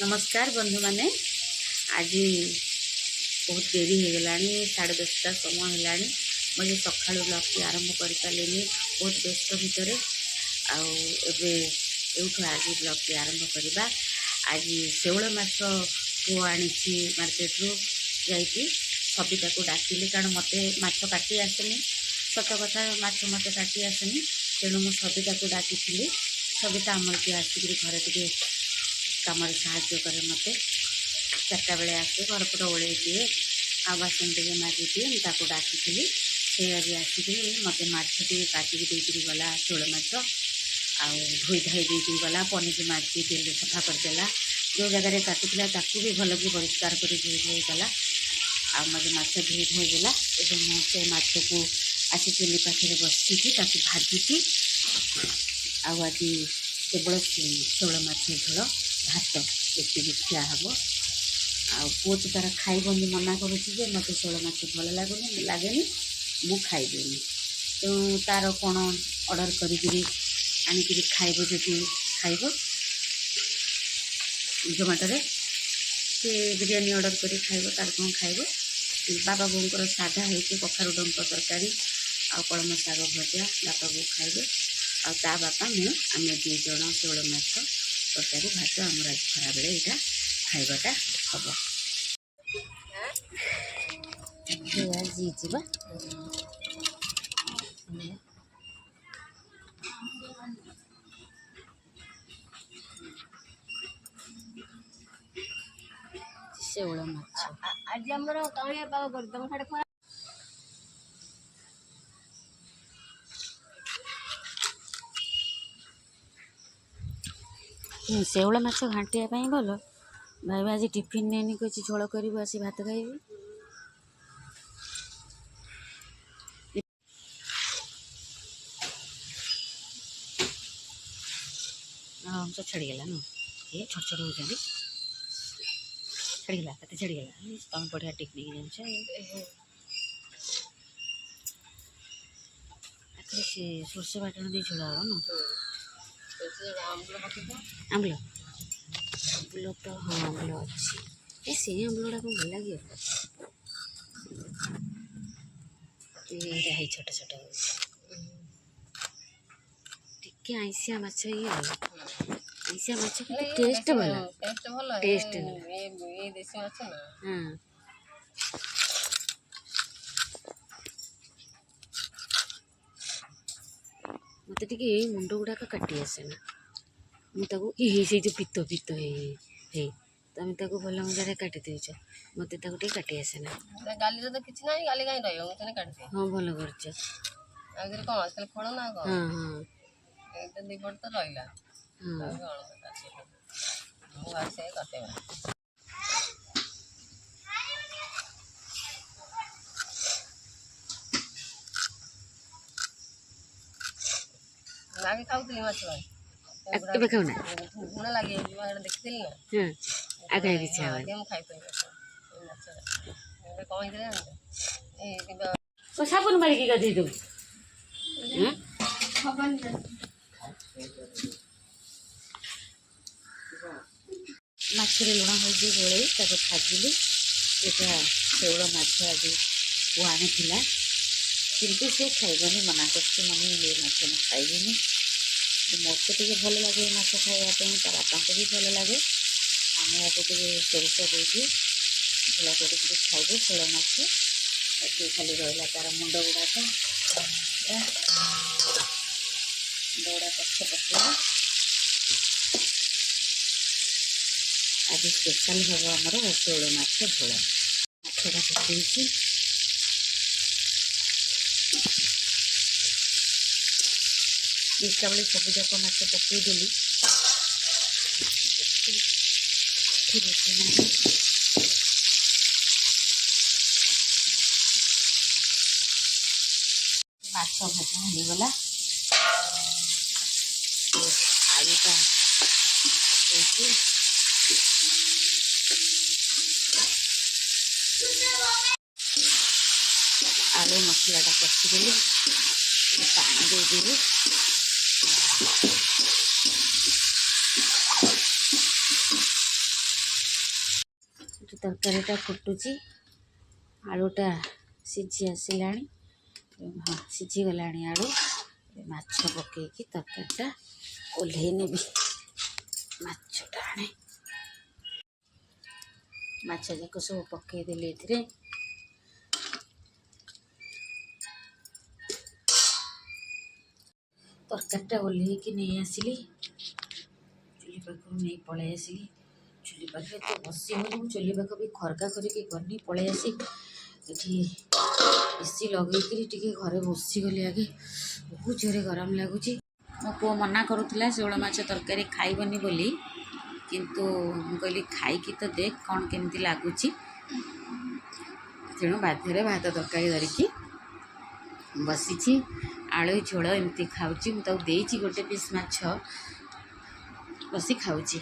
नमस्कार बंधु माने आज बहुत डेरी हो गला 10:30 समय है मुझे सका ब्लॉग आरंभ कर पारे बहुत व्यस्त भितर आउठ आज ब्लॉग आरंभ करवा। आज शेउल माछ पुओ आनी मार्केट रू जा सबिता को डाकिली कारण मत माछ काटी आसनी सत कथा माछ मत काटी आसनी तेणु मुझे सबिता को डाकी सबिता आमर के आसिक घर टे कम साहाଯ୍ୟ करे मत 4टा बेले आसे घर पट ओल दिए आ बासन टे माजी दिए ताको डाकी से आज आसिक मत माछटी काटिक देकर गला शोल माछ आ धोई धाई देकर गला पनीर माजी तेल सफा करदेला जो जगह काटुला ताकू भी भल कि परिष्कार कर धोई धाई गला आ मत माछ धोई धाई देला एवं से माछ को आसी चुली पाखे बसिकी भाजुची आज केवल शोल माछ झोल भात ये खिया हम आउ तो तार खाइबनी मना करुच्चे मत शोल माछ भल लगे मु खाइबेनि तो तार कौन ऑर्डर करी खाइब जदि खाइब जोमेटो से बिरयानी ऑर्डर करी खाइब तार कौन खाइब बाबा बोर साधा होती कखारु डंक तरकारी आ कलम शाग भजा बापा बो खाइबे आ ता बापा मु आम 2 जन शोल माछ तरकारी भात आमर आज खरा बेले यहाँ खाइबाटा हम जीवा शेउल माछ आज आमर काउलिया पाग कर तुम खाड़े खरा शेउल माछ घाटिया भल भाई आज टिफिन नहीं कही झोल कर भात खाइबी हमसे छड़गला न ये छोट छोट हो छड़गला कते छड़गला तुम बढ़िया टेक्निक जान से सोर्ष बाटन दे झोल हम न आम्ल आम्ल तो हाँ आम्ल अच्छी से आम्ल गुड़ा भल लगे छोट छोट टिके आईसिया माछ ये आईसिया माछ टेस्ट भल टेस्ट ये देसी माछ ना हां मत टे मुंड गुड़ाक काटी आसे ना मुझे से जो पित्त पित्त हे तुम ताको भल मजा काटी देच मत काटी आसे ना गाली तो किसी ना गाली कहीं रही काटते हाँ भल कर कौन फल ना हाँ हाँ दीपट तो रहा लागे खाऊली माछ भाई खाऊना गुण लगे देखी ना हाँ आगे इच्छा कौन साबुन मारिकी गाधे दो माछरे लुण हल्दी गोल भाजिली यहाँ शेउल माछ आज पुओ आनी किंतु से खाइबनी मना कर मम्मी ये माछ मैं खाइबी मत टे भल लगे माछ खावाई ता बापा को भी भल लगे आम या सोरष देकी झोल कर खाइबे शोल माछ ये खाली रहा तार मुंड गुड़ाक मुंड पक्ष पकड़ा आज स्पेशल हम आमर शोल माछ झोल माछटा पकई बेले सब जाक माछ पकईदेली माछ भजा होगला आलूटा आलू मसलाटा कषिदेली पानी देदेवी ଏଠି ତରକାରୀଟା ଫୁଟୁଛି, ଆଳୁଟା ସିଝି ଆସିଲାଣି, ହଁ ସିଝିଗଲାଣି ଆଳୁ। ମାଛ ପକେଇକି ତରକାରୀଟା ଓହ୍ଲେଇ ନେବି। ମାଛଟା ଆଣେ, ମାଛ ଯାକ ସବୁ ପକେଇଦେଲି ଏଥିରେ। ତରକାରୀଟା ଓହ୍ଲେଇକି ନେଇ ଆସିଲି, ଚୁଲି ପାଖରୁ ନେଇ ପଳେଇ ଆସିଲି। ଚୁଲି ପାଖରେ ତ ବସି ହେଉନି, ମୁଁ ଚୁଲି ପାଖ ବି ଖରକା ଖରିକି କରିନି, ପଳେଇ ଆସି ଏଠି ଏସି ଲଗେଇକିରି ଟିକେ ଘରେ ବସିଗଲି। ଆଗେ ବହୁତ ଜୋରେ ଗରମ ଲାଗୁଛି। ମୋ ପୁଅ ମନା କରୁଥିଲା ଶେଉଳ ମାଛ ତରକାରୀ ଖାଇବନି ବୋଲି, କିନ୍ତୁ ମୁଁ କହିଲି ଖାଇକି ତ ଦେଖ କ'ଣ କେମିତି ଲାଗୁଛି। ତେଣୁ ବାଧ୍ୟରେ ଭାତ ତରକାରୀ ଧରିକି ବସିଛି। ଆଳୁ ଝୋଳ ଏମିତି ଖାଉଛି। ମୁଁ ତାକୁ ଦେଇଛି ଗୋଟେ ପିସ୍ ମାଛ, ବସି ଖାଉଛି।